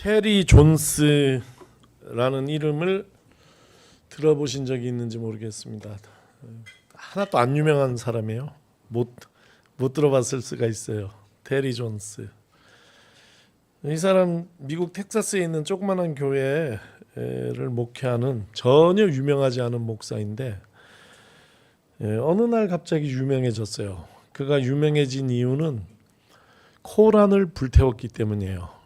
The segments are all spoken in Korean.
테리 존스라는 이름을 들어보신 적이 있는지 모르겠습니다. 하나도 안 유명한 사람이에요. 못 들어봤을 수가 있어요. 테리 존스. 이 사람 미국 텍사스에 있는 조그마한 교회를 목회하는 전혀 유명하지 않은 목사인데 어느 날 갑자기 유명해졌어요. 그가 유명해진 이유는 코란을 불태웠기 때문이에요.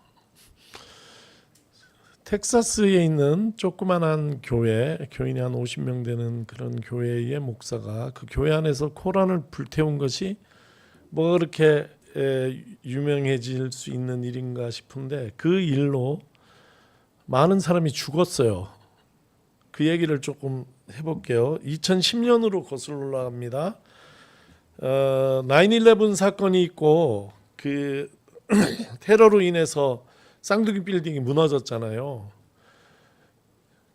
텍사스에 있는 조그만한 교회, 교인이 한 50명 되는 그런 교회의 목사가 그 교회 안에서 코란을 불태운 것이 뭐 그렇게 유명해질 수 있는 일인가 싶은데 그 일로 많은 사람이 죽었어요. 그 얘기를 조금 해볼게요. 2010년으로 거슬러 올라갑니다. 9/11 사건이 있고 그 테러로 인해서 쌍둥이 빌딩이 무너졌잖아요.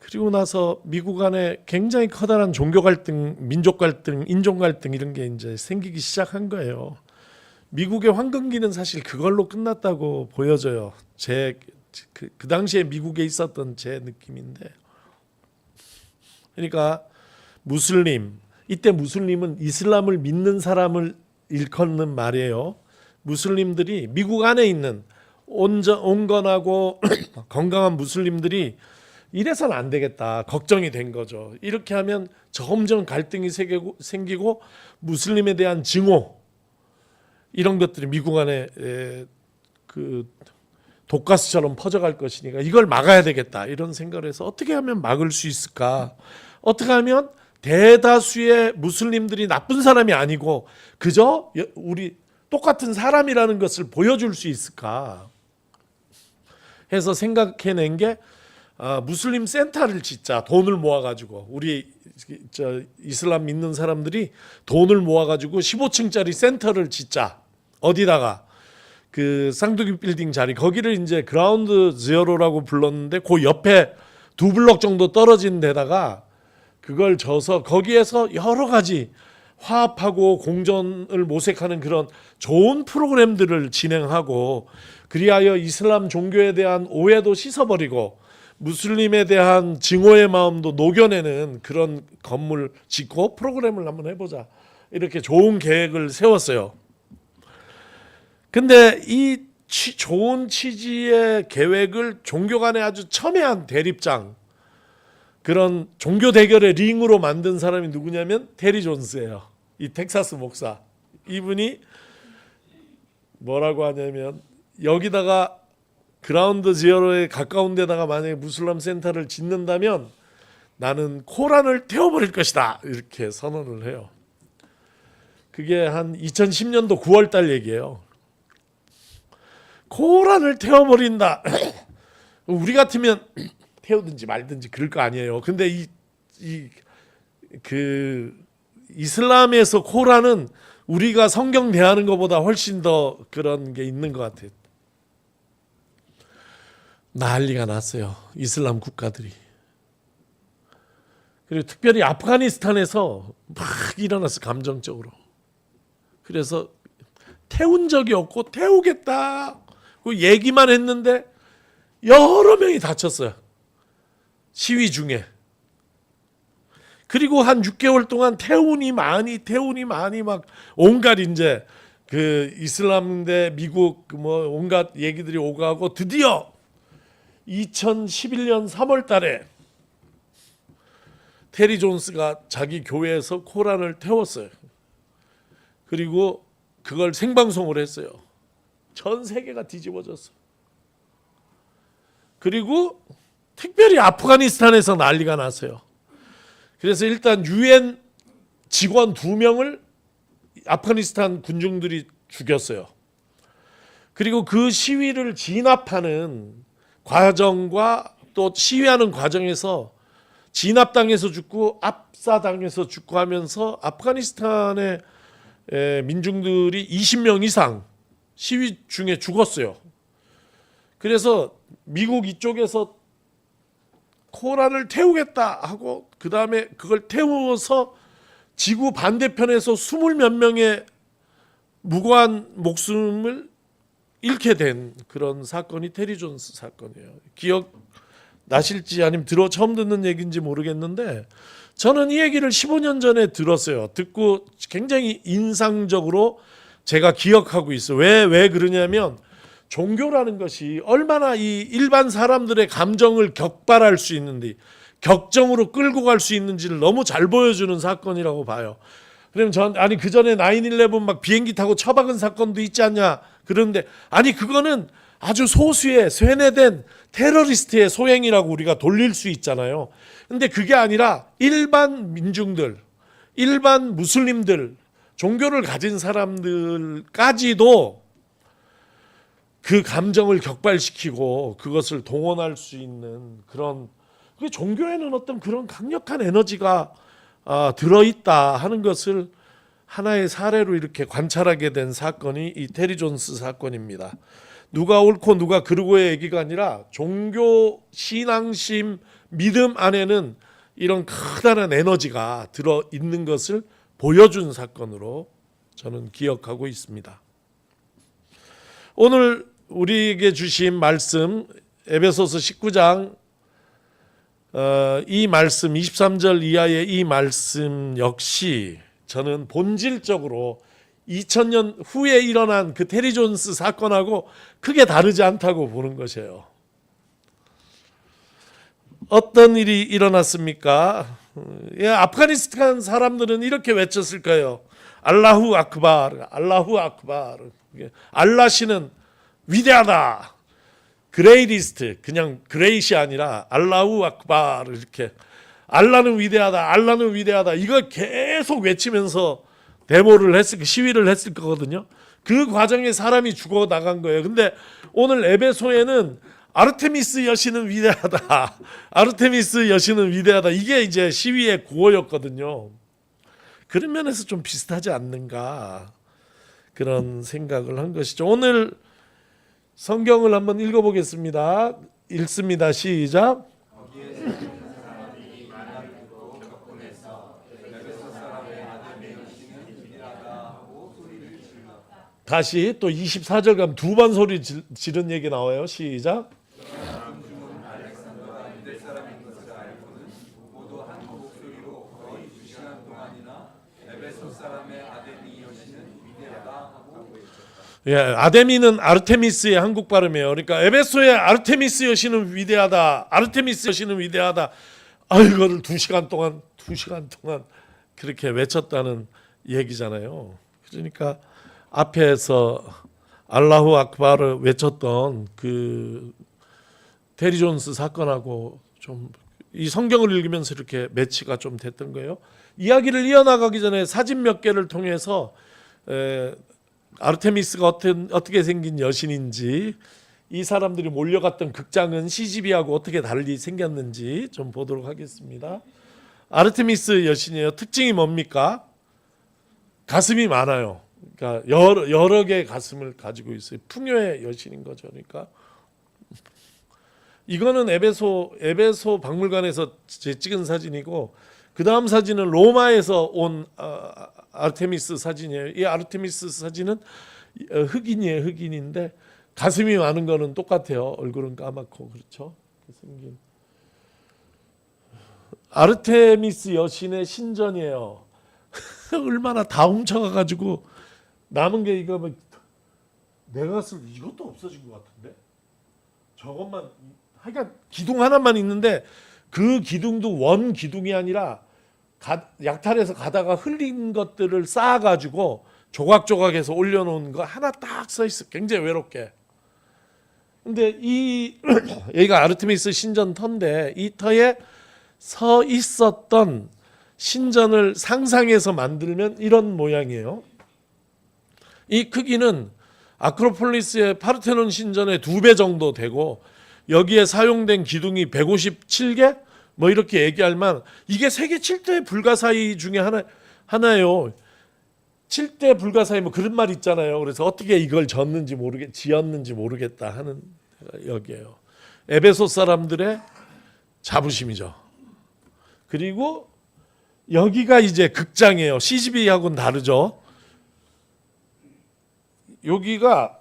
그리고 나서 미국 안에 굉장히 커다란 종교 갈등, 민족 갈등, 인종 갈등 이런 게 이제 생기기 시작한 거예요. 미국의 황금기는 사실 그걸로 끝났다고 보여져요. 그 당시에 미국에 있었던 제 느낌인데. 그러니까 무슬림, 이때 무슬림은 이슬람을 믿는 사람을 일컫는 말이에요. 무슬림들이 미국 안에 있는 온건하고 건강한 무슬림들이 이래서는 안 되겠다 걱정이 된 거죠. 이렇게 하면 점점 갈등이 생기고 무슬림에 대한 증오 이런 것들이 미국 안에 그 독가스처럼 퍼져갈 것이니까 이걸 막아야 되겠다 이런 생각을 해서 어떻게 하면 막을 수 있을까? 어떻게 하면 대다수의 무슬림들이 나쁜 사람이 아니고 그저 우리 똑같은 사람이라는 것을 보여줄 수 있을까 해서 생각해낸 게 무슬림 센터를 짓자. 돈을 모아가지고 우리 이슬람 믿는 사람들이 돈을 모아가지고 15층짜리 센터를 짓자. 어디다가 그 쌍둥이 빌딩 자리 거기를 이제 그라운드 제로라고 불렀는데 그 옆에 2블럭 정도 떨어진 데다가 그걸 져서 거기에서 여러 가지 화합하고 공존을 모색하는 그런 좋은 프로그램들을 진행하고 그리하여 이슬람 종교에 대한 오해도 씻어버리고 무슬림에 대한 증오의 마음도 녹여내는 그런 건물 짓고 프로그램을 한번 해보자. 이렇게 좋은 계획을 세웠어요. 근데 이 좋은 취지의 계획을 종교 간의 아주 첨예한 대립장 그런 종교 대결의 링으로 만든 사람이 누구냐면 테리 존스예요. 이 텍사스 목사. 이분이 뭐라고 하냐면 여기다가 그라운드 제로에 가까운 데다가 만약에 무슬림 센터를 짓는다면 나는 코란을 태워버릴 것이다. 이렇게 선언을 해요. 그게 한 2010년도 9월 달 얘기예요. 코란을 태워버린다. 우리 같으면 태우든지 말든지 그럴 거 아니에요. 근데 이슬람에서 코란은 우리가 성경 대하는 것보다 훨씬 더 그런 게 있는 것 같아요. 난리가 났어요. 이슬람 국가들이. 그리고 특별히 아프가니스탄에서 막 일어났어. 감정적으로. 그래서 태운 적이 없고 태우겠다. 그 얘기만 했는데 여러 명이 다쳤어요. 시위 중에. 그리고 한 6개월 동안 태운이 많이 막 온갖 이제 그 이슬람 대 미국 뭐 온갖 얘기들이 오가고 드디어 2011년 3월 달에 테리 존스가 자기 교회에서 코란을 태웠어요. 그리고 그걸 생방송을 했어요. 전 세계가 뒤집어졌어요. 그리고 특별히 아프가니스탄에서 난리가 났어요. 그래서 일단 유엔 직원 2명을 아프가니스탄 군중들이 죽였어요. 그리고 그 시위를 진압하는 과정과 또 시위하는 과정에서 진압당해서 죽고 압사당해서 죽고 하면서 아프가니스탄의 민중들이 20명 이상 시위 중에 죽었어요. 그래서 미국 이쪽에서 코란을 태우겠다 하고 그 다음에 그걸 태워서 지구 반대편에서 20몇 명의 무고한 목숨을 잃게 된 그런 사건이 테리 존스 사건이에요. 기억 나실지 아니면 처음 듣는 얘기인지 모르겠는데 저는 이 얘기를 15년 전에 들었어요. 듣고 굉장히 인상적으로 제가 기억하고 있어요. 왜 그러냐면 종교라는 것이 얼마나 이 일반 사람들의 감정을 격발할 수 있는지, 격정으로 끌고 갈 수 있는지를 너무 잘 보여주는 사건이라고 봐요. 그러면 아니 그 전에 9/11 막 비행기 타고 처박은 사건도 있지 않냐? 그런데 아니 그거는 아주 소수의 쇠뇌된 테러리스트의 소행이라고 우리가 돌릴 수 있잖아요. 근데 그게 아니라 일반 민중들, 일반 무슬림들, 종교를 가진 사람들까지도 그 감정을 격발시키고 그것을 동원할 수 있는 그런, 종교에는 어떤 그런 강력한 에너지가 들어있다 하는 것을 하나의 사례로 이렇게 관찰하게 된 사건이 이 테리 존스 사건입니다. 누가 옳고 누가 그르고의 얘기가 아니라 종교, 신앙심, 믿음 안에는 이런 커다란 에너지가 들어있는 것을 보여준 사건으로 저는 기억하고 있습니다. 오늘 우리에게 주신 말씀 에베소서 19장 이 말씀 23절 이하의 이 말씀 역시 저는 본질적으로 2000년 후에 일어난 그 테리 존스 사건하고 크게 다르지 않다고 보는 것이에요. 어떤 일이 일어났습니까? 아프가니스탄 사람들은 이렇게 외쳤을 거예요. 알라후 아크바르, 알라후 아크바르. 알라시는 위대하다. 그레이리스트, 그냥 그레이시 아니라 알라후 아크바르 이렇게. 알라는 위대하다, 알라는 위대하다. 이걸 계속 외치면서 데모를 시위를 했을 거거든요. 그 과정에 사람이 죽어 나간 거예요. 근데 오늘 에베소에는 아르테미스 여신은 위대하다. 아르테미스 여신은 위대하다. 이게 이제 시위의 구호였거든요. 그런 면에서 좀 비슷하지 않는가 그런 생각을 한 것이죠. 오늘 성경을 한번 읽어보겠습니다. 읽습니다. 시작. 다시 또 24절 가면 두 번 소리 지른 얘기 나와요. 시작. 예, 아데미는 아르테미스의 한국 발음이에요. 그러니까 에베소의 아르테미스 여신은 위대하다. 아르테미스 여신은 위대하다. 이거를 2시간 동안 그렇게 외쳤다는 얘기잖아요. 그러니까 앞에서 알라후 아크바르 외쳤던 그 테리 존스 사건하고 좀 이 성경을 읽으면서 이렇게 매치가 좀 됐던 거예요. 이야기를 이어나가기 전에 사진 몇 개를 통해서 아르테미스가 어떻게 생긴 여신인지, 이 사람들이 몰려갔던 극장은 CGV하고 어떻게 달리 생겼는지 좀 보도록 하겠습니다. 아르테미스 여신이에요. 특징이 뭡니까? 가슴이 많아요. 그러니까 여러 개의 가슴을 가지고 있어요. 풍요의 여신인 거죠. 그러니까 이거는 에베소 박물관에서 찍은 사진이고, 그 다음 사진은 로마에서 온 아르테미스 사진이에요. 이 아르테미스 사진은 흑인이에요. 흑인인데 가슴이 많은 거는 똑같아요. 얼굴은 까맣고 그렇죠. 생긴 아르테미스 여신의 신전이에요. 얼마나 다 훔쳐가가지고 남은 게 이거 뭐 내가 봤을 때 이것도 없어진 것 같은데, 저것만 하여간 기둥 하나만 있는데 그 기둥도 원 기둥이 아니라 약탈해서 가다가 흘린 것들을 쌓아가지고 조각조각해서 올려놓은 거 하나 딱 서 있어. 굉장히 외롭게. 근데 여기가 아르테미스 신전 터인데 이 터에 서 있었던 신전을 상상해서 만들면 이런 모양이에요. 이 크기는 아크로폴리스의 파르테논 신전의 2배 정도 되고, 여기에 사용된 기둥이 157개? 뭐 이렇게 얘기할 만, 이게 세계 7대 불가사의 중에 하나예요. 7대 불가사의 뭐 그런 말 있잖아요. 그래서 어떻게 이걸 지었는지 모르겠다 하는 여기에요. 에베소 사람들의 자부심이죠. 그리고 여기가 이제 극장이에요. CGV하고는 다르죠. 여기가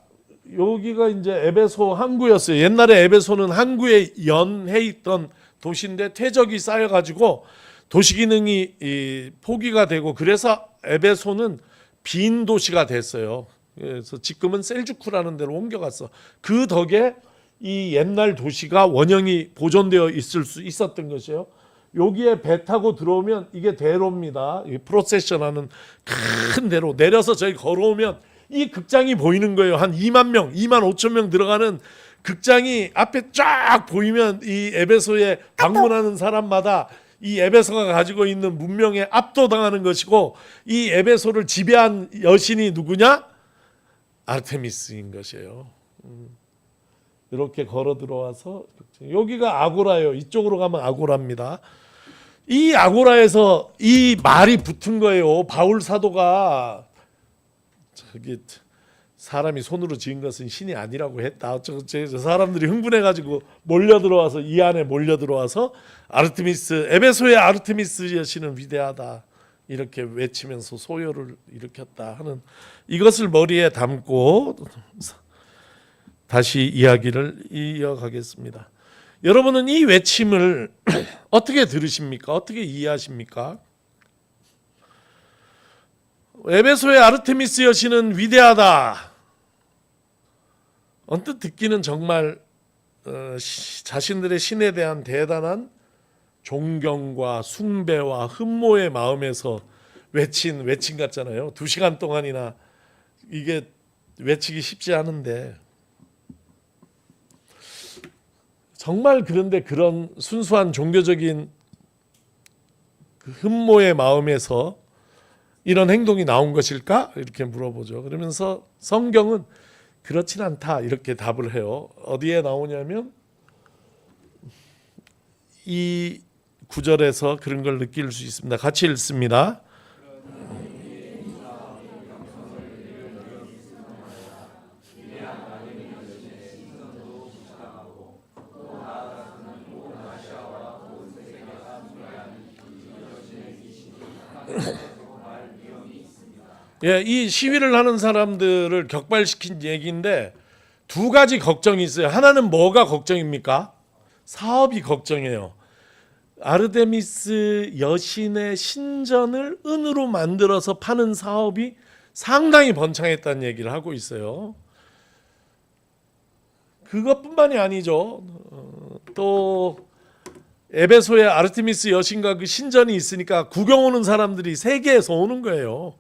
여기가 이제 에베소 항구였어요. 옛날에 에베소는 항구에 연해 있던 도시인데 퇴적이 쌓여가지고 도시 기능이 포기가 되고 그래서 에베소는 빈 도시가 됐어요. 그래서 지금은 셀주크라는 데로 옮겨갔어. 그 덕에 이 옛날 도시가 원형이 보존되어 있을 수 있었던 것이에요. 여기에 배 타고 들어오면 이게 대로입니다. 프로세션하는 큰 대로 내려서 저기 걸어오면 이 극장이 보이는 거예요. 한 2만 명, 2만 5천 명 들어가는 극장이 앞에 쫙 보이면 이 에베소에 방문하는 사람마다 이 에베소가 가지고 있는 문명에 압도당하는 것이고 이 에베소를 지배한 여신이 누구냐? 아르테미스인 것이에요. 이렇게 걸어 들어와서 여기가 아고라예요. 이쪽으로 가면 아고라입니다. 이 아고라에서 이 말이 붙은 거예요. 바울 사도가 저기 사람이 손으로 지은 것은 신이 아니라고 했다. 저 사람들이 흥분해가지고 몰려 들어와서 이 안에 몰려 들어와서 아르테미스 에베소의 아르테미스 여신은 위대하다 이렇게 외치면서 소요를 일으켰다 하는 이것을 머리에 담고 다시 이야기를 이어가겠습니다. 여러분은 이 외침을 어떻게 들으십니까? 어떻게 이해하십니까? 에베소의 아르테미스 여신은 위대하다. 언뜻 듣기는 정말 자신들의 신에 대한 대단한 존경과 숭배와 흠모의 마음에서 외친 외침 같잖아요. 2시간 동안이나 이게 외치기 쉽지 않은데 정말 그런데 그런 순수한 종교적인 그 흠모의 마음에서 이런 행동이 나온 것일까? 이렇게 물어보죠. 그러면서 성경은 그렇진 않다 이렇게 답을 해요. 어디에 나오냐면 이 구절에서 그런 걸 느낄 수 있습니다. 같이 읽습니다. 예, 이 시위를 하는 사람들을 격발시킨 얘기인데 2가지 걱정이 있어요. 하나는 뭐가 걱정입니까? 사업이 걱정이에요. 아르테미스 여신의 신전을 은으로 만들어서 파는 사업이 상당히 번창했다는 얘기를 하고 있어요. 그것뿐만이 아니죠. 또 에베소에 아르테미스 여신과 그 신전이 있으니까 구경 오는 사람들이 세계에서 오는 거예요.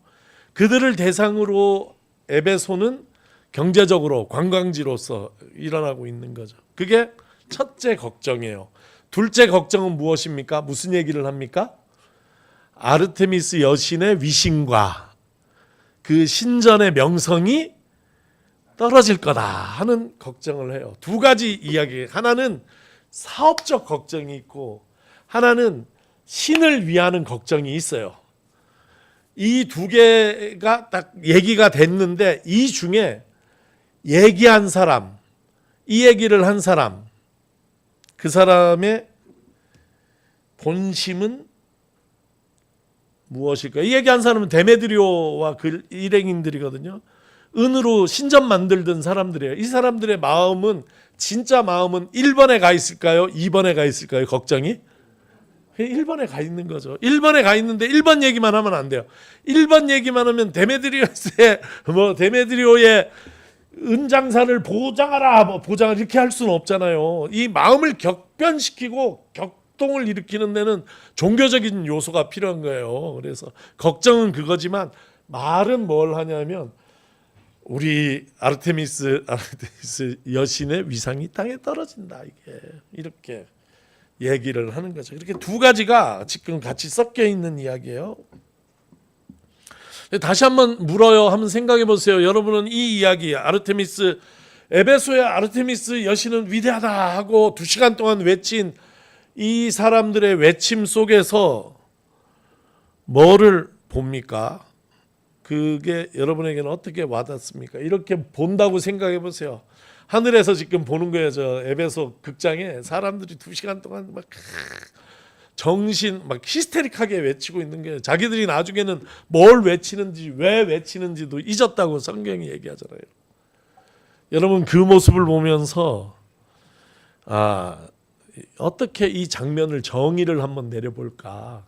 그들을 대상으로 에베소는 경제적으로 관광지로서 일어나고 있는 거죠. 그게 첫째 걱정이에요. 둘째 걱정은 무엇입니까? 무슨 얘기를 합니까? 아르테미스 여신의 위신과 그 신전의 명성이 떨어질 거다 하는 걱정을 해요. 2가지 이야기. 하나는 사업적 걱정이 있고 하나는 신을 위하는 걱정이 있어요. 이 2개가 딱 얘기가 됐는데 이 중에 얘기한 사람, 이 얘기를 한 사람, 그 사람의 본심은 무엇일까요? 이 얘기한 사람은 데메드리오와 그 일행인들이거든요. 은으로 신전 만들던 사람들이에요. 이 사람들의 마음은 진짜 마음은 1번에 가 있을까요? 2번에 가 있을까요? 걱정이? 1번에 가 있는 거죠. 1번에 가 있는데 1번 얘기만 하면 안 돼요. 1번 얘기만 하면 데메드리오의 은장사를 보장하라, 보장을 이렇게 할 수는 없잖아요. 이 마음을 격변시키고 격동을 일으키는 데는 종교적인 요소가 필요한 거예요. 그래서 걱정은 그거지만 말은 뭘 하냐면 우리 아르테미스 여신의 위상이 땅에 떨어진다. 이게 이렇게 얘기를 하는 거죠. 이렇게 2가지가 지금 같이 섞여 있는 이야기예요. 다시 한번 물어요. 한번 생각해 보세요. 여러분은 이 이야기 에베소의 아르테미스 여신은 위대하다 하고 2시간 동안 외친 이 사람들의 외침 속에서 뭐를 봅니까? 그게 여러분에게는 어떻게 와닿습니까? 이렇게 본다고 생각해 보세요. 하늘에서 지금 보는 거예요. 저 에베소 극장에 사람들이 2시간 동안 막 정신 막 히스테릭하게 외치고 있는 게 자기들이 나중에는 뭘 외치는지 왜 외치는지도 잊었다고 성경이 얘기하잖아요. 여러분 그 모습을 보면서 어떻게 이 장면을 정의를 한번 내려볼까?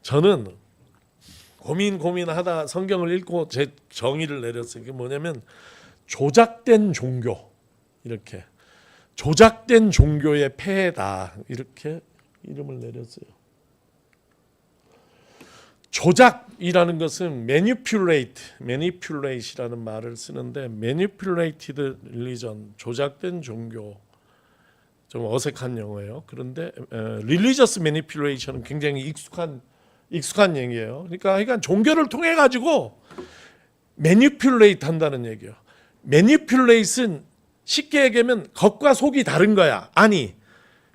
저는 고민하다 성경을 읽고 제 정의를 내렸어요. 그게 뭐냐면 조작된 종교, 이렇게 조작된 종교의 폐해다, 이렇게 이름을 내렸어요. 조작이라는 것은 manipulate이라는 말을 쓰는데 manipulated religion, 조작된 종교, 좀 어색한 영어예요. 그런데 religious manipulation은 굉장히 익숙한 얘기예요. 그러니까 종교를 통해 가지고 manipulate 한다는 얘기예요. manipulate은 쉽게 얘기하면 겉과 속이 다른 거야. 아니,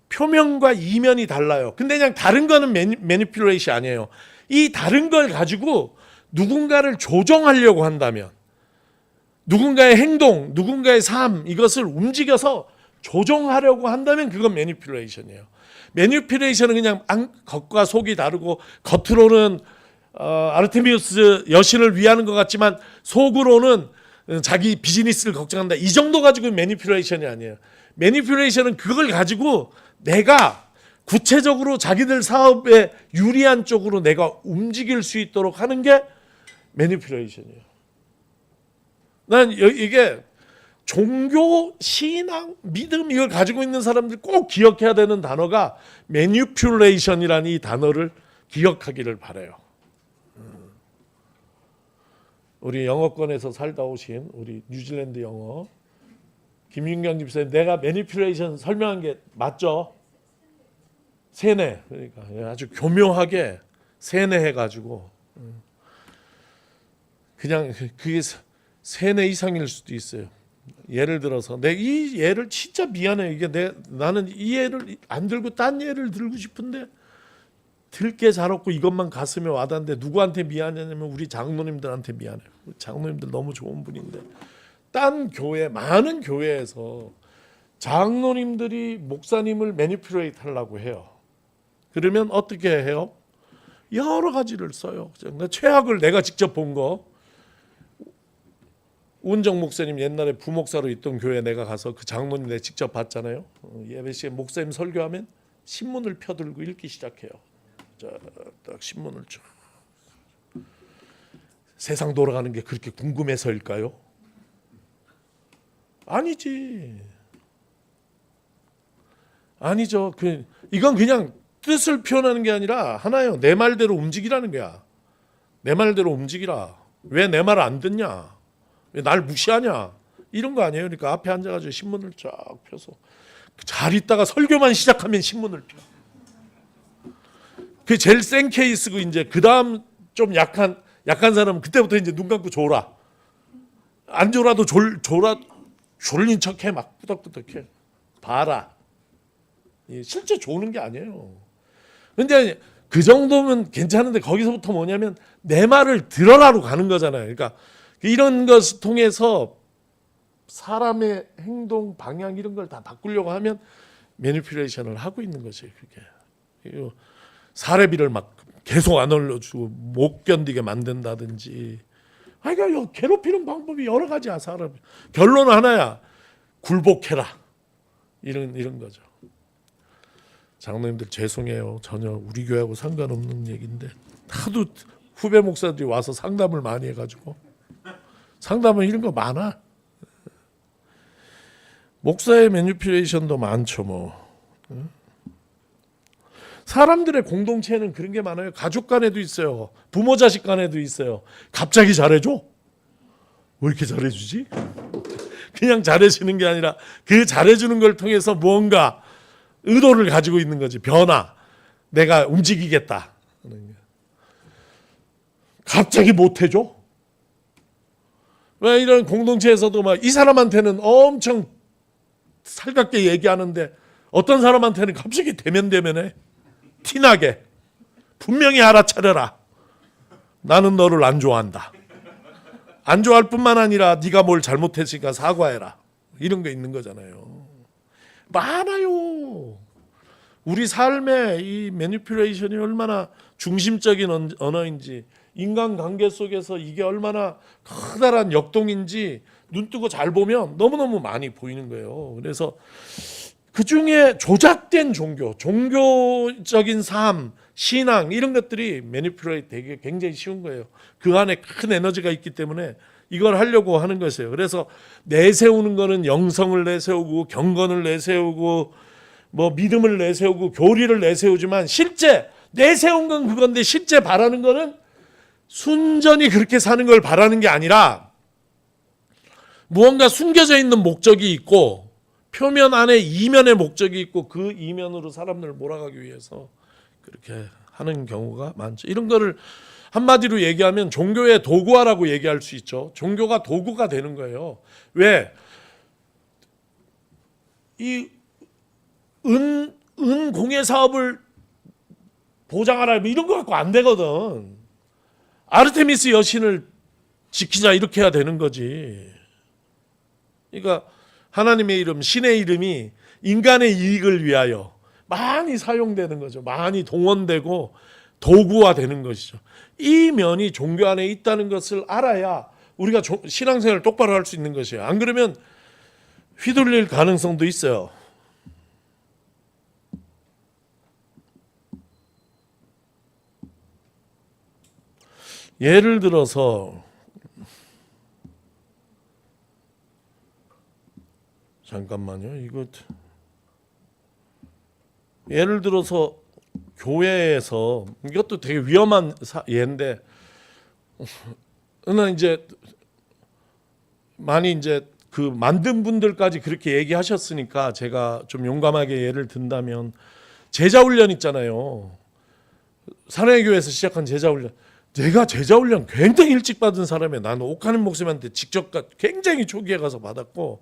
표면과 이면이 달라요. 근데 그냥 다른 거는 manipulate이 아니에요. 이 다른 걸 가지고 누군가를 조정하려고 한다면, 누군가의 행동, 누군가의 삶, 이것을 움직여서 조정하려고 한다면 그건 매니퓰레이션이에요. 매니퓰레이션은 그냥 겉과 속이 다르고 겉으로는 아르테미우스 여신을 위하는 것 같지만 속으로는 자기 비즈니스를 걱정한다. 이 정도 가지고 매니퓰레이션이 아니에요. 매니퓰레이션은 그걸 가지고 내가 구체적으로 자기들 사업에 유리한 쪽으로 내가 움직일 수 있도록 하는 게 매니퓰레이션이에요. 난 이게 종교, 신앙, 믿음 이걸 가지고 있는 사람들 꼭 기억해야 되는 단어가 매니퓰레이션이라는 이 단어를 기억하기를 바라요. 우리 영어권에서 살다 오신 우리 뉴질랜드 영어 김윤경 집사님, 내가 매니퓰레이션 설명한 게 맞죠? 세뇌. 그러니까 아주 교묘하게 세뇌해가지고 그냥 그게 세뇌 이상일 수도 있어요. 예를 들어서 이 예를 진짜 미안해. 이게 나는 이 예를 안 들고 딴 예를 들고 싶은데 들 게 잘 없고 이것만 가슴에 와닿는데 누구한테 미안하냐면 우리 장로님들한테 미안해요. 장로님들 너무 좋은 분인데 딴 교회, 많은 교회에서 장로님들이 목사님을 매니퓰레이트 하려고 해요. 그러면 어떻게 해요? 여러 가지를 써요. 최악을 내가 직접 본 거, 운정 목사님 옛날에 부목사로 있던 교회 내가 가서 그 장로님 내가 직접 봤잖아요. 예배 시에 목사님 설교하면 신문을 펴들고 읽기 시작해요. 딱 신문을 쭉. 세상 돌아가는 게 그렇게 궁금해서일까요? 아니죠. 이건 그냥 뜻을 표현하는 게 아니라 하나요. 내 말대로 움직이라는 거야. 내 말대로 움직이라. 왜 내 말을 안 듣냐? 왜 날 무시하냐? 이런 거 아니에요. 그러니까 앞에 앉아가지고 신문을 쫙 펴서 잘 있다가 설교만 시작하면 신문을 펴. 그게 제일 센 케이스고 이제 그 다음 좀 약한 사람은 그때부터 이제 눈 감고 졸아. 안 졸아도 졸린 척해 막 꾸덕꾸덕해. 봐라. 실제 조는 게 아니에요. 근데 그 정도면 괜찮은데 거기서부터 뭐냐면 내 말을 들어라로 가는 거잖아요. 그러니까 이런 것을 통해서 사람의 행동, 방향 이런 걸 다 바꾸려고 하면 매니퓰레이션을 하고 있는 거지. 그게 사례비를 막 계속 안 올려주고 못 견디게 만든다든지. 그러니까 괴롭히는 방법이 여러 가지야. 사람. 결론은 하나야. 굴복해라. 이런 거죠. 장로님들 죄송해요. 전혀 우리 교회하고 상관없는 얘기인데 하도 후배 목사들이 와서 상담을 많이 해가지고 상담은 이런 거 많아. 목사의 매니퓰레이션도 많죠. 뭐 사람들의 공동체에는 그런 게 많아요. 가족 간에도 있어요. 부모 자식 간에도 있어요. 갑자기 잘해줘? 왜 이렇게 잘해주지? 그냥 잘해주는 게 아니라 그 잘해주는 걸 통해서 무언가 의도를 가지고 있는 거지. 변화. 내가 움직이겠다. 갑자기 못해줘? 왜 이런 공동체에서도 막 이 사람한테는 엄청 살갑게 얘기하는데 어떤 사람한테는 갑자기 대면해. 티나게. 분명히 알아차려라. 나는 너를 안 좋아한다. 안 좋아할 뿐만 아니라 네가 뭘 잘못했으니까 사과해라. 이런 게 있는 거잖아요. 많아요. 우리 삶에 이 매니퓰레이션이 얼마나 중심적인 언어인지, 인간관계 속에서 이게 얼마나 커다란 역동인지 눈 뜨고 잘 보면 너무너무 많이 보이는 거예요. 그래서 그중에 조작된 종교적인 삶, 신앙 이런 것들이 매니플레이트 되게 굉장히 쉬운 거예요. 그 안에 큰 에너지가 있기 때문에 이걸 하려고 하는 것이에요. 그래서 내세우는 거는 영성을 내세우고 경건을 내세우고 뭐 믿음을 내세우고 교리를 내세우지만 실제 내세운 건 그건데 실제 바라는 거는 순전히 그렇게 사는 걸 바라는 게 아니라 무언가 숨겨져 있는 목적이 있고 표면 안에 이면의 목적이 있고 그 이면으로 사람들을 몰아가기 위해서 그렇게 하는 경우가 많죠. 이런 거를 한마디로 얘기하면 종교의 도구화라고 얘기할 수 있죠. 종교가 도구가 되는 거예요. 왜? 이 은공예 사업을 보장하라 이런 거 갖고 안 되거든. 아르테미스 여신을 지키자 이렇게 해야 되는 거지. 그러니까 하나님의 이름, 신의 이름이 인간의 이익을 위하여 많이 사용되는 거죠. 많이 동원되고 도구화되는 것이죠. 이 면이 종교 안에 있다는 것을 알아야 우리가 신앙생활을 똑바로 할 수 있는 것이에요. 안 그러면 휘둘릴 가능성도 있어요. 예를 들어서 잠깐만요. 예를 들어서 교회에서 이것도 되게 위험한 예인데 이제 많이 이제 그 만든 분들까지 그렇게 얘기하셨으니까 제가 좀 용감하게 예를 든다면 제자훈련 있잖아요. 사랑의 교회에서 시작한 제자훈련. 내가 제자훈련 굉장히 일찍 받은 사람이에요. 나는 옥하는 목사님한테 직접 굉장히 초기에 가서 받았고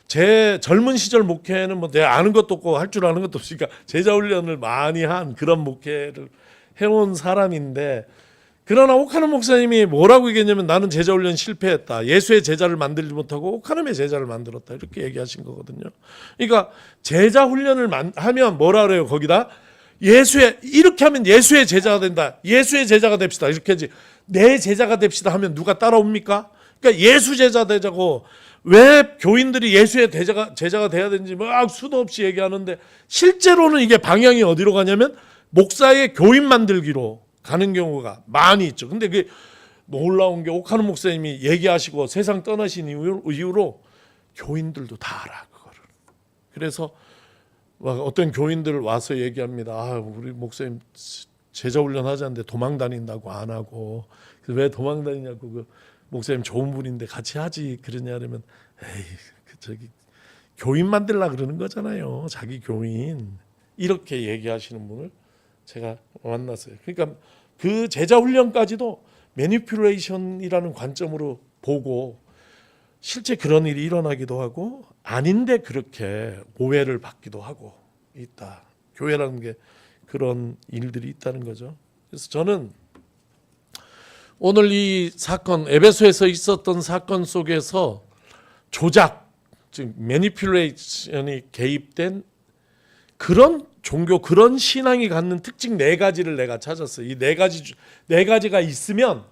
제 젊은 시절 목회는 뭐 내가 아는 것도 없고 할 줄 아는 것도 없으니까 제자훈련을 많이 한 그런 목회를 해온 사람인데 그러나 옥하는 목사님이 뭐라고 얘기했냐면 나는 제자훈련 실패했다. 예수의 제자를 만들지 못하고 옥하는의 제자를 만들었다. 이렇게 얘기하신 거거든요. 그러니까 제자훈련을 하면 뭐라 그래요 거기다? 이렇게 하면 예수의 제자가 된다. 예수의 제자가 됩시다. 이렇게 하지. 내 제자가 됩시다 하면 누가 따라옵니까? 그러니까 예수 제자 되자고 왜 교인들이 예수의 제자가 돼야 되는지 막 수도 없이 얘기하는데 실제로는 이게 방향이 어디로 가냐면 목사의 교인 만들기로 가는 경우가 많이 있죠. 근데 그게 놀라운 게 옥하는 목사님이 얘기하시고 세상 떠나신 이후로 교인들도 다 알아 그거를. 그래서 어떤 교인들 와서 얘기합니다. 우리 목사님 제자훈련 하자는데 도망 다닌다고 안 하고 왜 도망 다니냐고 그 목사님 좋은 분인데 같이 하지 그러냐면 에이 저기 교인 만들라 그러는 거잖아요. 자기 교인 이렇게 얘기하시는 분을 제가 만났어요. 그러니까 그 제자훈련까지도 매니플레이션이라는 관점으로 보고 실제 그런 일이 일어나기도 하고 아닌데 그렇게 오해를 받기도 하고 있다. 교회라는 게 그런 일들이 있다는 거죠. 그래서 저는 오늘 이 사건 에베소에서 있었던 사건 속에서 조작, 즉 매니플레이션이 개입된 그런 종교, 그런 신앙이 갖는 특징 4가지를 내가 찾았어요. 이 4가지가 있으면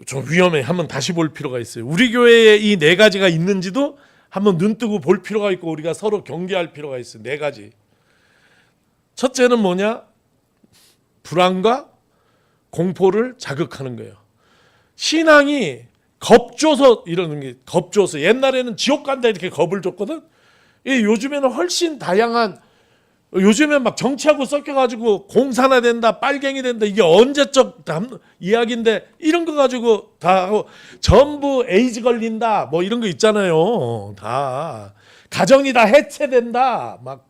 좀 위험해. 한번 다시 볼 필요가 있어요. 우리 교회에 이 4가지가 있는지도 한번 눈 뜨고 볼 필요가 있고 우리가 서로 경계할 필요가 있어요. 4가지. 첫째는 뭐냐? 불안과 공포를 자극하는 거예요. 신앙이 겁줘서 이러는 게 겁줘서 옛날에는 지옥 간다 이렇게 겁을 줬거든. 요즘에는 훨씬 다양한 요즘에 막 정치하고 섞여가지고 공산화 된다, 빨갱이 된다 이게 언제적 이야기인데 이런 거 가지고 다 하고 전부 에이즈 걸린다 뭐 이런 거 있잖아요. 다 가정이 다 해체된다 막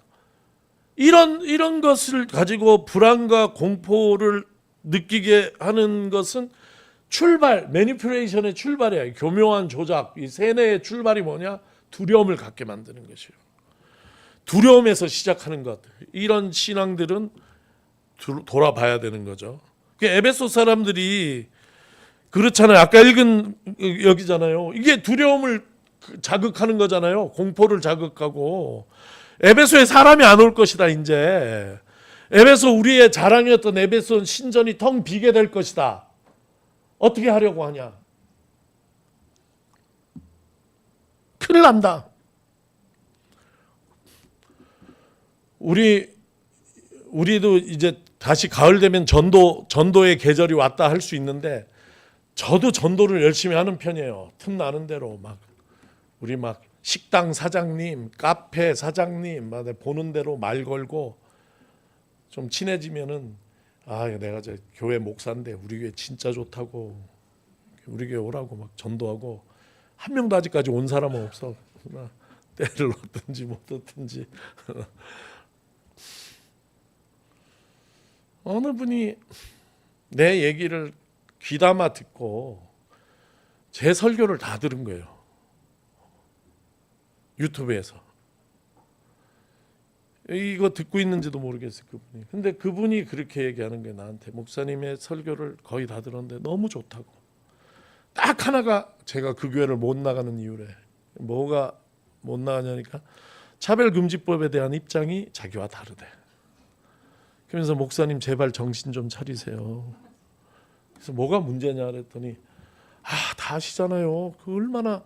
이런 것을 가지고 불안과 공포를 느끼게 하는 것은 매니플레이션의 출발이야. 교묘한 조작, 이 세뇌의 출발이 뭐냐? 두려움을 갖게 만드는 것이에요. 두려움에서 시작하는 것. 이런 신앙들은 돌아봐야 되는 거죠. 에베소 사람들이 그렇잖아요. 아까 읽은 여기잖아요. 이게 두려움을 자극하는 거잖아요. 공포를 자극하고. 에베소에 사람이 안 올 것이다 이제. 에베소 우리의 자랑이었던 에베소 신전이 텅 비게 될 것이다. 어떻게 하려고 하냐? 큰일 난다. 우리도 이제 다시 가을 되면 전도의 계절이 왔다 할 수 있는데, 저도 전도를 열심히 하는 편이에요. 틈나는 대로 우리 식당 사장님, 카페 사장님 보는 대로 말 걸고 좀 친해지면은, 내가 저 교회 목사인데 우리 교회 진짜 좋다고, 우리 교회 오라고 전도하고. 한 명도 아직까지 온 사람은 없어. 때를 얻든지 못 얻든지. 어느 분이 내 얘기를 귀담아 듣고 제 설교를 다 들은 거예요. 유튜브에서. 이거 듣고 있는지도 모르겠어요, 그분이. 근데 그분이 그렇게 얘기하는 게 나한테, 목사님의 설교를 거의 다 들었는데 너무 좋다고. 딱 하나가, 제가 그 교회를 못 나가는 이유래. 뭐가 못 나가냐니까, 차별금지법에 대한 입장이 자기와 다르대. 그러면서 목사님 제발 정신 좀 차리세요. 그래서 뭐가 문제냐 그랬더니, 다 아시잖아요. 그 얼마나,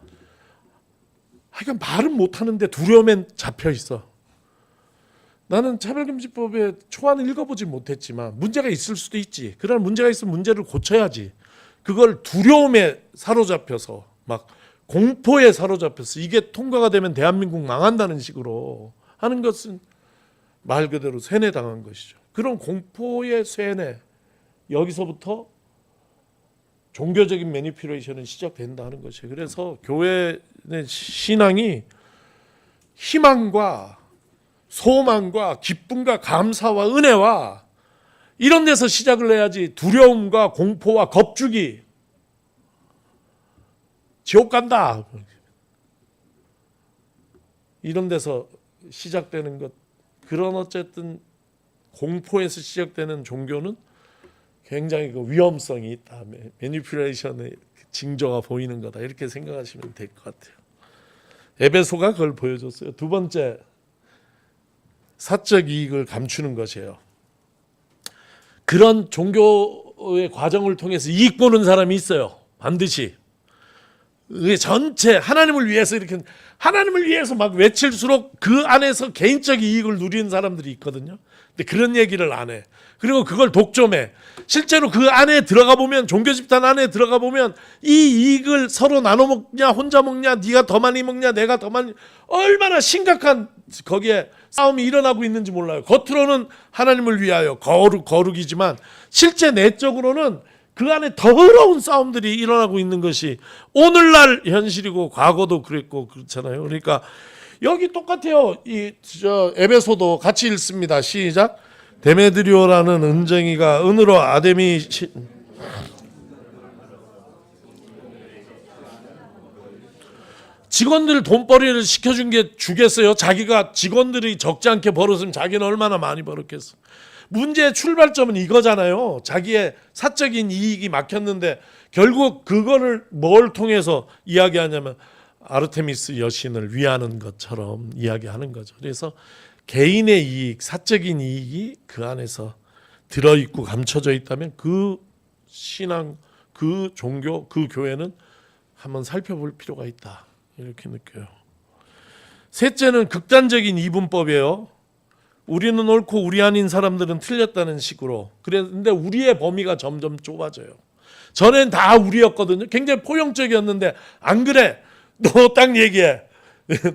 그러니까 말은 못하는데 두려움에 잡혀 있어. 나는 차별금지법의 초안을 읽어보지 못했지만 문제가 있을 수도 있지. 그러나 문제가 있으면 문제를 고쳐야지. 그걸 두려움에 사로잡혀서 공포에 사로잡혀서 이게 통과가 되면 대한민국 망한다는 식으로 하는 것은 말 그대로 세뇌당한 것이죠. 그런 공포의 세뇌, 여기서부터 종교적인 매니퓨레이션은 시작된다 하는 것이에요. 그래서 교회의 신앙이 희망과 소망과 기쁨과 감사와 은혜와 이런 데서 시작을 해야지, 두려움과 공포와 겁주기, 지옥 간다, 이런 데서 시작되는 것, 그런 어쨌든 공포에서 시작되는 종교는 굉장히 그 위험성이 있다, 매니퓨레이션의 징조가 보이는 거다, 이렇게 생각하시면 될 것 같아요. 에베소가 그걸 보여줬어요. 두 번째, 사적 이익을 감추는 것이에요. 그런 종교의 과정을 통해서 이익 보는 사람이 있어요. 반드시. 전체 하나님을 위해서 이렇게, 하나님을 위해서 외칠수록 그 안에서 개인적 이익을 누리는 사람들이 있거든요. 근데 그런 얘기를 안 해. 그리고 그걸 독점해. 실제로 그 안에 들어가 보면, 종교 집단 안에 들어가 보면 이 이익을 서로 나눠 먹냐, 혼자 먹냐, 네가 더 많이 먹냐, 내가 더 많이, 얼마나 심각한 거기에 싸움이 일어나고 있는지 몰라요. 겉으로는 하나님을 위하여 거룩이지만 실제 내적으로는 그 안에 더러운 싸움들이 일어나고 있는 것이 오늘날 현실이고, 과거도 그랬고 그렇잖아요. 그러니까 여기 똑같아요. 에베소도 같이 읽습니다. 시작. 데메드리오라는 은쟁이가 은으로 아데미 직원들 돈벌이를 시켜준 게 주겠어요? 자기가 직원들이 적지 않게 벌었으면 자기는 얼마나 많이 벌었겠어. 문제의 출발점은 이거잖아요. 자기의 사적인 이익이 막혔는데 결국 그거를 뭘 통해서 이야기하냐면 아르테미스 여신을 위하는 것처럼 이야기하는 거죠. 그래서 개인의 이익, 사적인 이익이 그 안에서 들어있고 감춰져 있다면 그 신앙, 그 종교, 그 교회는 한번 살펴볼 필요가 있다, 이렇게 느껴요. 셋째는 극단적인 이분법이에요. 우리는 옳고 우리 아닌 사람들은 틀렸다는 식으로. 그런데 우리의 범위가 점점 좁아져요. 전엔 다 우리였거든요. 굉장히 포용적이었는데, 안 그래, 너 딱 얘기해.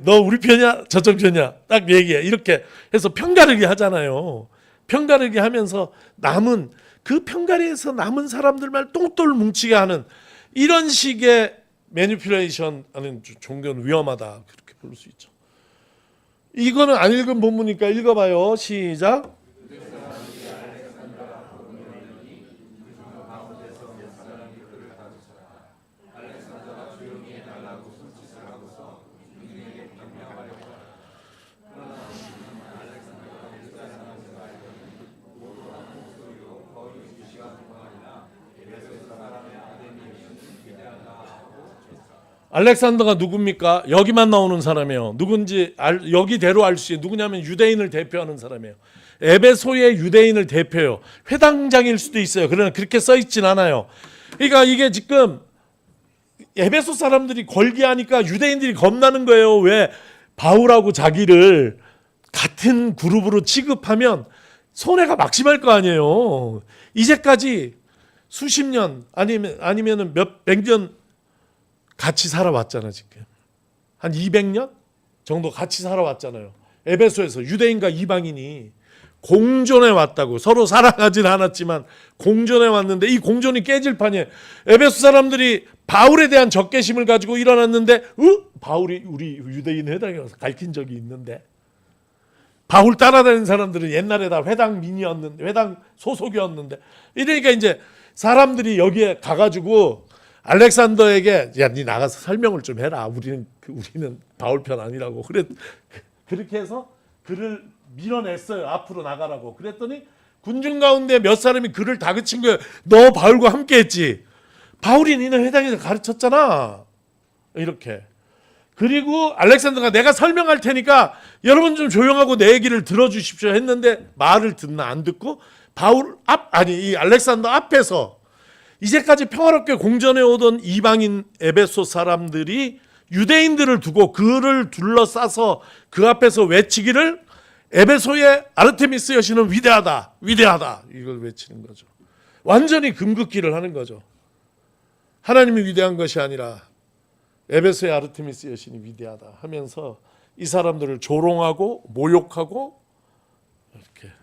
너 우리 편이야? 저쪽 편이야? 딱 얘기해. 이렇게 해서 편가르기 하잖아요. 편가르기 하면서 남은, 그 편가르기에서 남은 사람들만 똥돌 뭉치게 하는 이런 식의 매니퓨레이션 하는 종교는 위험하다, 그렇게 볼 수 있죠. 이거는 안 읽은 본문이니까 읽어봐요. 시작. 알렉산더가 누굽니까? 여기만 나오는 사람이에요. 누군지 여기대로 알 수 있어요. 누구냐면 유대인을 대표하는 사람이에요. 에베소의 유대인을 대표해요. 회당장일 수도 있어요. 그러나 그렇게 써 있진 않아요. 그러니까 이게 지금 에베소 사람들이 걸기하니까 유대인들이 겁나는 거예요. 왜 바울하고 자기를 같은 그룹으로 취급하면 손해가 막심할 거 아니에요. 이제까지 수십 년 아니면은 몇 년 같이 살아왔잖아. 지금 한 200년 정도 같이 살아왔잖아요. 에베소에서 유대인과 이방인이 공존해 왔다고. 서로 사랑하진 않았지만 공존해 왔는데 이 공존이 깨질 판이에요. 에베소 사람들이 바울에 대한 적개심을 가지고 일어났는데 바울이 우리 유대인 회당에 와서 가르친 적이 있는데, 바울 따라다니는 사람들은 옛날에 다 회당 민이었는데, 회당 소속이었는데, 이러니까 이제 사람들이 여기에 가가지고 알렉산더에게 야, 네 나가서 설명을 좀 해라. 우리는 바울 편 아니라고. 그렇게 해서 그를 밀어냈어요. 앞으로 나가라고. 그랬더니 군중 가운데 몇 사람이 그를 다그친 거예요. 너 바울과 함께했지. 바울이 니네 회당에서 가르쳤잖아. 이렇게. 그리고 알렉산더가 내가 설명할 테니까 여러분 좀 조용하고 내 얘기를 들어주십시오 했는데 말을 듣나 안 듣고 이 알렉산더 앞에서 이제까지 평화롭게 공전해 오던 이방인 에베소 사람들이 유대인들을 두고 그를 둘러싸서 그 앞에서 외치기를 에베소의 아르테미스 여신은 위대하다, 위대하다 이걸 외치는 거죠. 완전히 금긋기를 하는 거죠. 하나님이 위대한 것이 아니라 에베소의 아르테미스 여신이 위대하다 하면서 이 사람들을 조롱하고 모욕하고 이렇게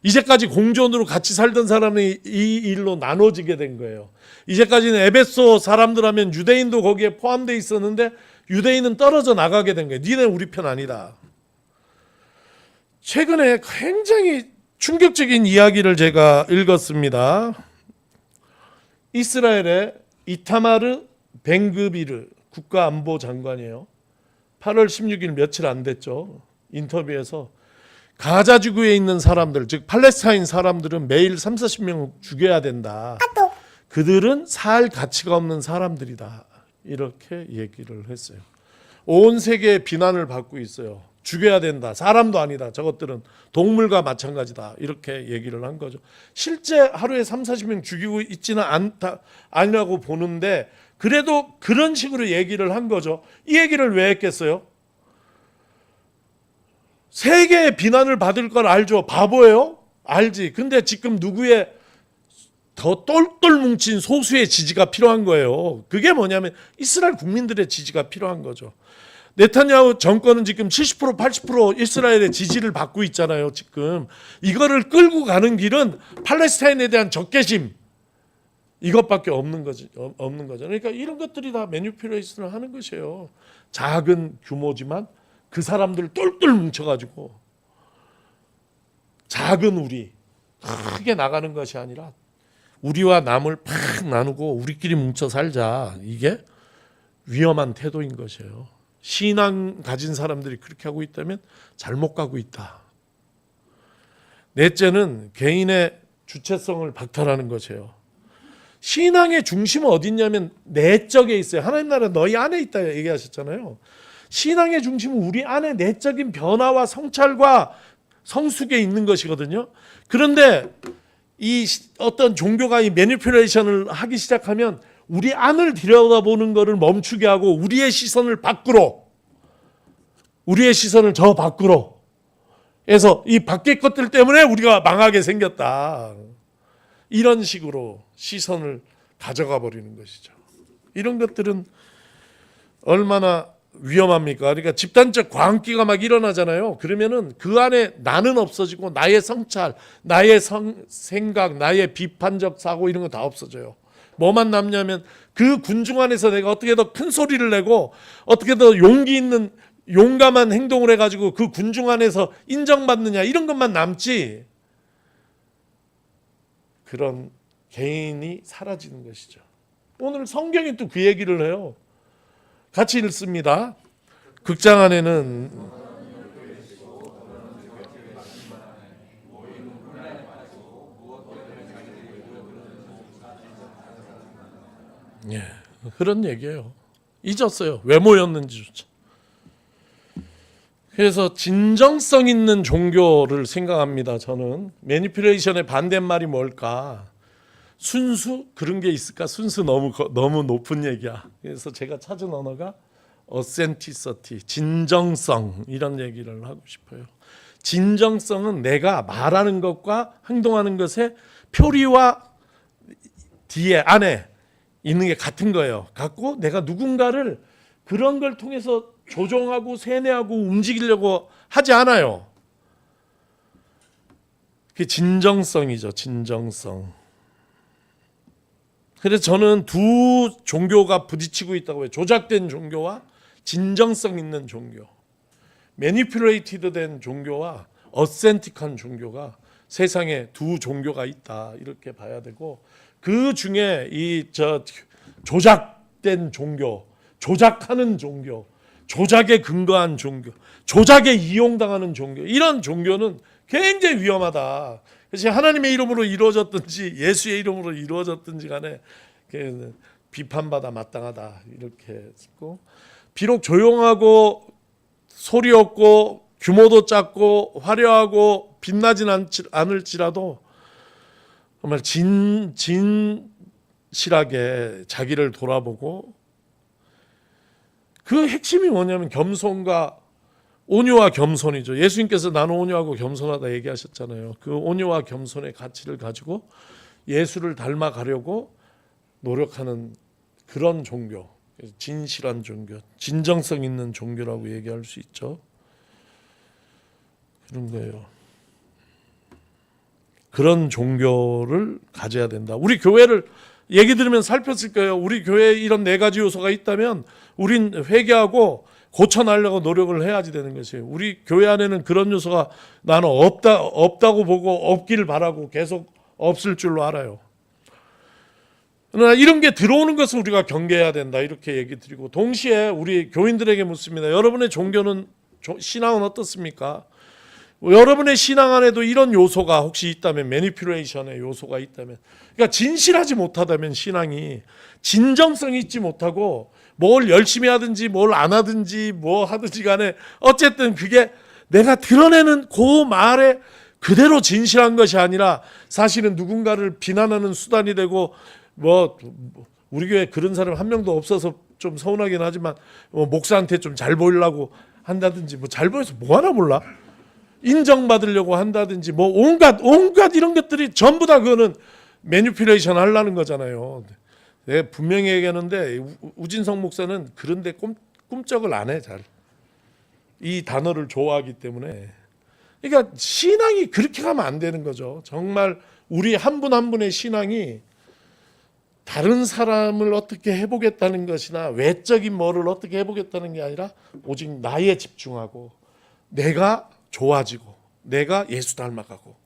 이제까지 공존으로 같이 살던 사람이 이 일로 나눠지게 된 거예요. 이제까지는 에베소 사람들 하면 유대인도 거기에 포함되어 있었는데 유대인은 떨어져 나가게 된 거예요. 니네 우리 편 아니다. 최근에 굉장히 충격적인 이야기를 제가 읽었습니다. 이스라엘의 이타마르 벤그비르 국가안보장관이에요. 8월 16일 며칠 안 됐죠. 인터뷰에서 가자 지구에 있는 사람들, 즉 팔레스타인 사람들은 매일 30-40명 죽여야 된다. 그들은 살 가치가 없는 사람들이다. 이렇게 얘기를 했어요. 온 세계에 비난을 받고 있어요. 죽여야 된다. 사람도 아니다. 저것들은 동물과 마찬가지다. 이렇게 얘기를 한 거죠. 실제 하루에 30-40명 죽이고 있지는 아니라고 보는데 그래도 그런 식으로 얘기를 한 거죠. 이 얘기를 왜 했겠어요? 세계의 비난을 받을 걸 알죠. 바보예요? 알지. 근데 지금 누구의 더 똘똘 뭉친 소수의 지지가 필요한 거예요. 그게 뭐냐면 이스라엘 국민들의 지지가 필요한 거죠. 네타냐후 정권은 지금 70% 80% 이스라엘의 지지를 받고 있잖아요. 지금 이거를 끌고 가는 길은 팔레스타인에 대한 적개심 이것밖에 없는 거죠. 그러니까 이런 것들이 다 매니퓨레이션을 하는 것이에요. 작은 규모지만 그 사람들 똘똘 뭉쳐가지고 작은 우리 크게 나가는 것이 아니라 우리와 남을 팍 나누고 우리끼리 뭉쳐 살자. 이게 위험한 태도인 것이에요. 신앙 가진 사람들이 그렇게 하고 있다면 잘못 가고 있다. 넷째는 개인의 주체성을 박탈하는 것이에요. 신앙의 중심은 어디 있냐면 내적에 있어요. 하나님 나라 너희 안에 있다 얘기하셨잖아요. 신앙의 중심은 우리 안에 내적인 변화와 성찰과 성숙에 있는 것이거든요. 그런데 이 어떤 종교가 이 매니퓨레이션을 하기 시작하면 우리 안을 들여다보는 것을 멈추게 하고 우리의 시선을 밖으로, 우리의 시선을 저 밖으로 해서 이 밖의 것들 때문에 우리가 망하게 생겼다. 이런 식으로 시선을 가져가 버리는 것이죠. 이런 것들은 얼마나 위험합니까? 그러니까 집단적 광기가 막 일어나잖아요. 그러면은 그 안에 나는 없어지고 나의 성찰, 나의 생각, 나의 비판적 사고 이런 거 다 없어져요. 뭐만 남냐면 그 군중 안에서 내가 어떻게 더 큰 소리를 내고 어떻게 더 용기 있는 용감한 행동을 해가지고 그 군중 안에서 인정받느냐 이런 것만 남지 그런 개인이 사라지는 것이죠. 오늘 성경이 또 그 얘기를 해요. 같이 읽습니다. 극장 안에는 그런 얘기예요. 잊었어요. 왜 모였는지조차. 그래서 진정성 있는 종교를 생각합니다. 저는 매니퓨레이션의 반대말이 뭘까? 순수 그런 게 있을까? 순수 너무 높은 얘기야. 그래서 제가 찾은 언어가 authenticity, 진정성 이런 얘기를 하고 싶어요. 진정성은 내가 말하는 것과 행동하는 것의 표리와 뒤에 안에 있는 게 같은 거예요. 같고 내가 누군가를 그런 걸 통해서 조종하고 세뇌하고 움직이려고 하지 않아요. 그게 진정성이죠. 진정성. 그래서 저는 두 종교가 부딪히고 있다고 해요. 조작된 종교와 진정성 있는 종교. 매니플레이티드 된 종교와 어센틱한 종교가 세상에 두 종교가 있다. 이렇게 봐야 되고 그 중에 조작된 종교, 조작하는 종교, 조작에 근거한 종교, 조작에 이용당하는 종교, 이런 종교는 굉장히 위험하다. 그래서 하나님의 이름으로 이루어졌든지 예수의 이름으로 이루어졌든지 간에 비판받아 마땅하다 이렇게 했고, 비록 조용하고 소리 없고 규모도 작고 화려하고 빛나진 않을지라도 정말 진실하게 자기를 돌아보고, 그 핵심이 뭐냐면 겸손과 온유와 겸손이죠. 예수님께서 나는 온유하고 겸손하다 얘기하셨잖아요. 그 온유와 겸손의 가치를 가지고 예수를 닮아가려고 노력하는 그런 종교, 진실한 종교, 진정성 있는 종교라고 얘기할 수 있죠. 그런 거예요. 그런 종교를 가져야 된다. 우리 교회를 얘기 들으면 살폈을 거예요. 우리 교회에 이런 네 가지 요소가 있다면 우린 회개하고 고쳐나려고 노력을 해야지 되는 것이에요. 우리 교회 안에는 그런 요소가 나는 없다고 보고 없기를 바라고 계속 없을 줄로 알아요. 그러나 이런 게 들어오는 것을 우리가 경계해야 된다 이렇게 얘기 드리고, 동시에 우리 교인들에게 묻습니다. 여러분의 종교는, 신앙은 어떻습니까? 여러분의 신앙 안에도 이런 요소가 혹시 있다면, 매니플레이션의 요소가 있다면, 그러니까 진실하지 못하다면 신앙이 진정성이 있지 못하고 뭘 열심히 하든지 뭘 안 하든지 뭐 하든지 간에 어쨌든 그게 내가 드러내는 그 말에 그대로 진실한 것이 아니라 사실은 누군가를 비난하는 수단이 되고, 뭐 우리 교회 그런 사람 한 명도 없어서 좀 서운하긴 하지만 목사한테 좀 잘 보이려고 한다든지, 뭐 잘 보여서 뭐 하나 몰라, 인정받으려고 한다든지, 뭐 온갖 이런 것들이 전부 다 그거는 매니플레이션 하려는 거잖아요. 내가 분명히 얘기하는데 우진성 목사는 그런데 꿈쩍을 안 해. 잘 이 단어를 좋아하기 때문에. 그러니까 신앙이 그렇게 가면 안 되는 거죠. 정말 우리 한 분 한 분의 신앙이 다른 사람을 어떻게 해보겠다는 것이나 외적인 뭐를 어떻게 해보겠다는 게 아니라 오직 나에 집중하고 내가 좋아지고 내가 예수 닮아가고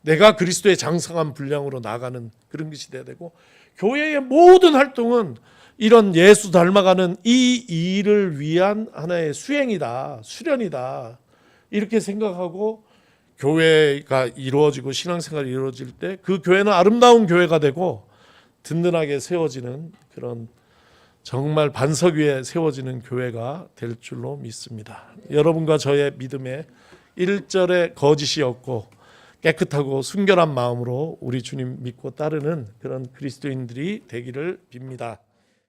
내가 그리스도의 장성한 분량으로 나가는 그런 것이 돼야 되고, 교회의 모든 활동은 이런 예수 닮아가는 이 일을 위한 하나의 수행이다, 수련이다 이렇게 생각하고 교회가 이루어지고 신앙생활이 이루어질 때 그 교회는 아름다운 교회가 되고 든든하게 세워지는 그런 정말 반석 위에 세워지는 교회가 될 줄로 믿습니다. 여러분과 저의 믿음에 1절의 거짓이 없고 깨끗하고 순결한 마음으로 우리 주님 믿고 따르는 그런 그리스도인들이 되기를 빕니다.